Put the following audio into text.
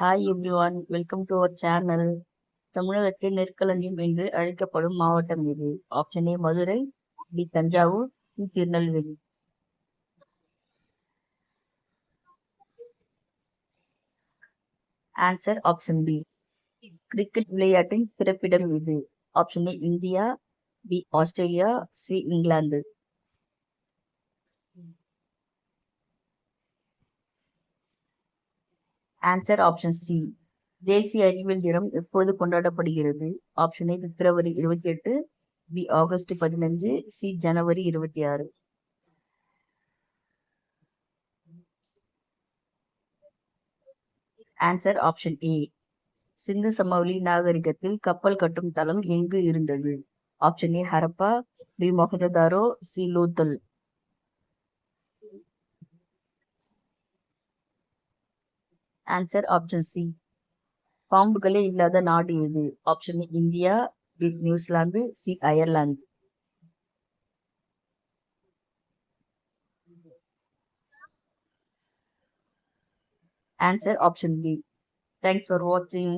Hi everyone, welcome to our channel. தமிழகத்தின் நெற்களஞ்சியம் என்று அழைக்கப்படும் மாவட்டம் எது? Option A Madurai, B Thanjavur, C Tirunelveli. Answer option B. Cricket விளையாட்டின் பிறப்பிடம் எது? Option A India, B Australia, C England. Answer option C. தேசிய அறிவியல் தினம் எப்பொழுது கொண்டாடப்படுகிறது? ஆப்ஷன் ஏ பிப்ரவரி 28, பி ஆகஸ்ட் 15, சி ஜனவரி 26. Answer option A. சிந்து சமவெளி நாகரிகத்தில் கப்பல் கட்டும் தளம் எங்கு இருந்தது? Option A Harappa, B Mohenjodaro, C Lothal. Answer option C. பாம்புகளே இல்லாத நாடு எது? Option A India, B New Zealand, C Ireland. Answer option B. Thanks for வாட்சிங்.